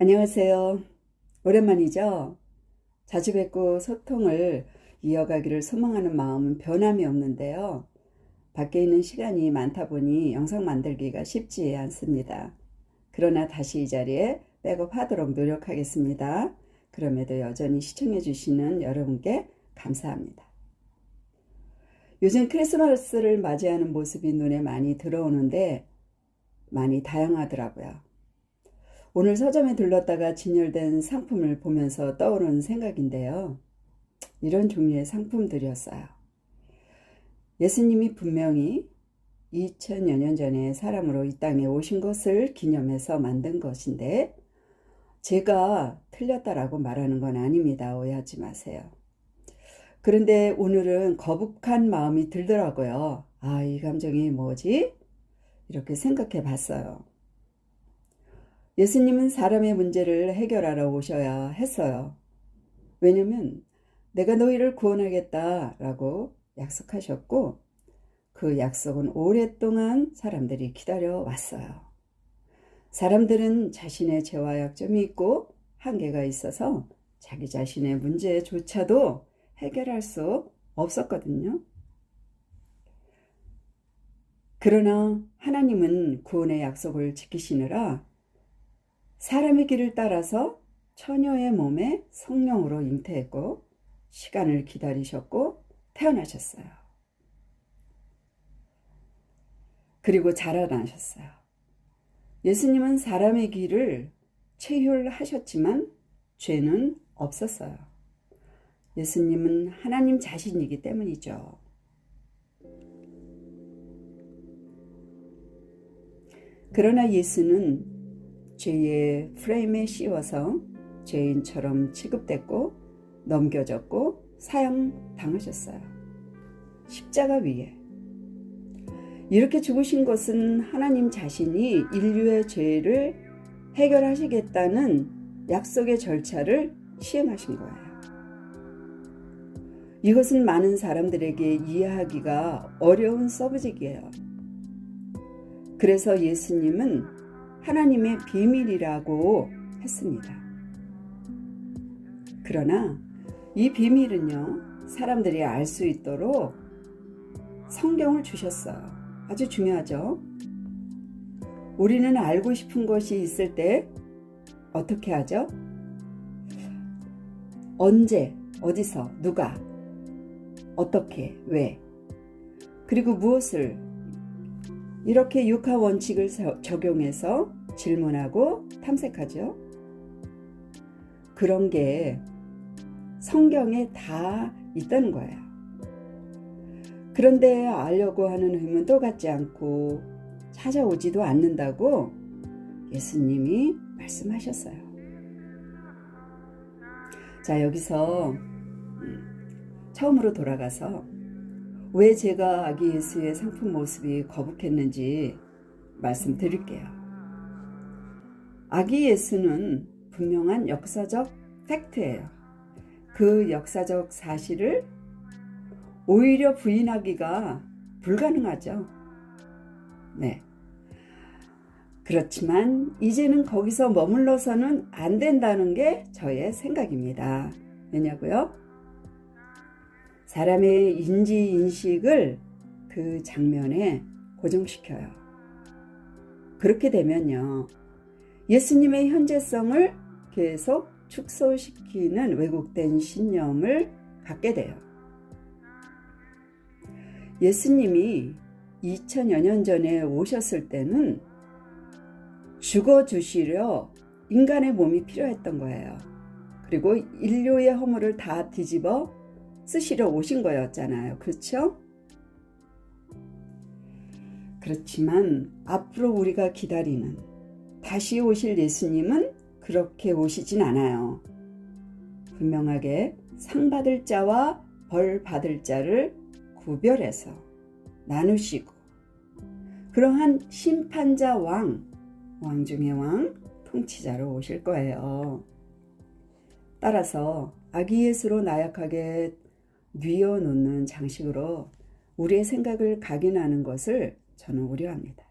안녕하세요. 오랜만이죠? 자주 뵙고 소통을 이어가기를 소망하는 마음은 변함이 없는데요. 밖에 있는 시간이 많다 보니 영상 만들기가 쉽지 않습니다. 그러나 다시 이 자리에 백업하도록 노력하겠습니다. 그럼에도 여전히 시청해 주시는 여러분께 감사합니다. 요즘 크리스마스를 맞이하는 모습이 눈에 많이 들어오는데 많이 다양하더라고요. 오늘 서점에 들렀다가 진열된 상품을 보면서 떠오른 생각인데요. 이런 종류의 상품들이었어요. 예수님이 분명히 2000여 년 전에 사람으로 이 땅에 오신 것을 기념해서 만든 것인데 제가 틀렸다라고 말하는 건 아닙니다. 오해하지 마세요. 그런데 오늘은 거북한 마음이 들더라고요. 이 감정이 뭐지? 이렇게 생각해 봤어요. 예수님은 사람의 문제를 해결하러 오셔야 했어요. 왜냐면 내가 너희를 구원하겠다라고 약속하셨고 그 약속은 오랫동안 사람들이 기다려 왔어요. 사람들은 자신의 죄와 약점이 있고 한계가 있어서 자기 자신의 문제조차도 해결할 수 없었거든요. 그러나 하나님은 구원의 약속을 지키시느라 사람의 길을 따라서 처녀의 몸에 성령으로 잉태했고 시간을 기다리셨고 태어나셨어요. 그리고 자라나셨어요. 예수님은 사람의 길을 체휼하셨지만 죄는 없었어요. 예수님은 하나님 자신이기 때문이죠. 그러나 예수는 죄의 프레임에 씌워서 죄인처럼 취급됐고 넘겨졌고 사형당하셨어요. 십자가 위에. 이렇게 죽으신 것은 하나님 자신이 인류의 죄를 해결하시겠다는 약속의 절차를 시행하신 거예요. 이것은 많은 사람들에게 이해하기가 어려운 서브젝트예요. 그래서 예수님은 하나님의 비밀이라고 했습니다. 그러나 이 비밀은요, 사람들이 알 수 있도록 성경을 주셨어요. 아주 중요하죠. 우리는 알고 싶은 것이 있을 때 어떻게 하죠? 언제, 어디서, 누가, 어떻게, 왜, 그리고 무엇을 이렇게 육하 원칙을 적용해서 질문하고 탐색하죠. 그런 게 성경에 다 있다는 거예요. 그런데 알려고 하는 의문도 갖지 않고 찾아오지도 않는다고 예수님이 말씀하셨어요. 자, 여기서 처음으로 돌아가서 왜 제가 아기 예수의 상품 모습이 거북했는지 말씀드릴게요. 아기 예수는 분명한 역사적 팩트예요. 그 역사적 사실을 오히려 부인하기가 불가능하죠. 네. 그렇지만 이제는 거기서 머물러서는 안 된다는 게 저의 생각입니다. 왜냐고요? 사람의 인지인식을 그 장면에 고정시켜요. 그렇게 되면요, 예수님의 현재성을 계속 축소시키는 왜곡된 신념을 갖게 돼요. 예수님이 2000여 년 전에 오셨을 때는 죽어주시려 인간의 몸이 필요했던 거예요. 그리고 인류의 허물을 다 뒤집어 쓰시러 오신 거였잖아요. 그렇죠? 그렇지만 앞으로 우리가 기다리는 다시 오실 예수님은 그렇게 오시진 않아요. 분명하게 상 받을 자와 벌 받을 자를 구별해서 나누시고 그러한 심판자 왕 중의 왕, 통치자로 오실 거예요. 따라서 아기 예수로 나약하게 뉘어놓는 장식으로 우리의 생각을 각인하는 것을 저는 우려합니다.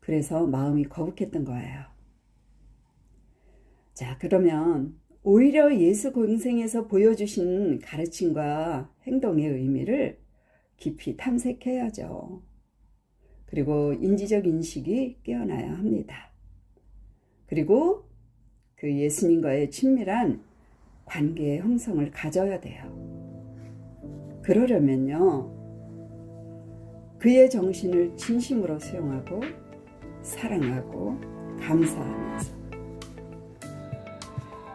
그래서 마음이 거북했던 거예요. 자, 그러면 오히려 예수 공생에서 보여주신 가르침과 행동의 의미를 깊이 탐색해야죠. 그리고 인지적 인식이 깨어나야 합니다. 그리고 그 예수님과의 친밀한 관계의 형성을 가져야 돼요. 그러려면요, 그의 정신을 진심으로 수용하고 사랑하고 감사하면서,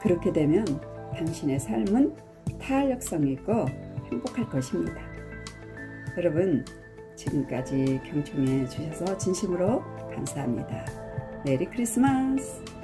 그렇게 되면 당신의 삶은 탄력성 있고 행복할 것입니다. 여러분, 지금까지 경청해 주셔서 진심으로 감사합니다. 메리 크리스마스!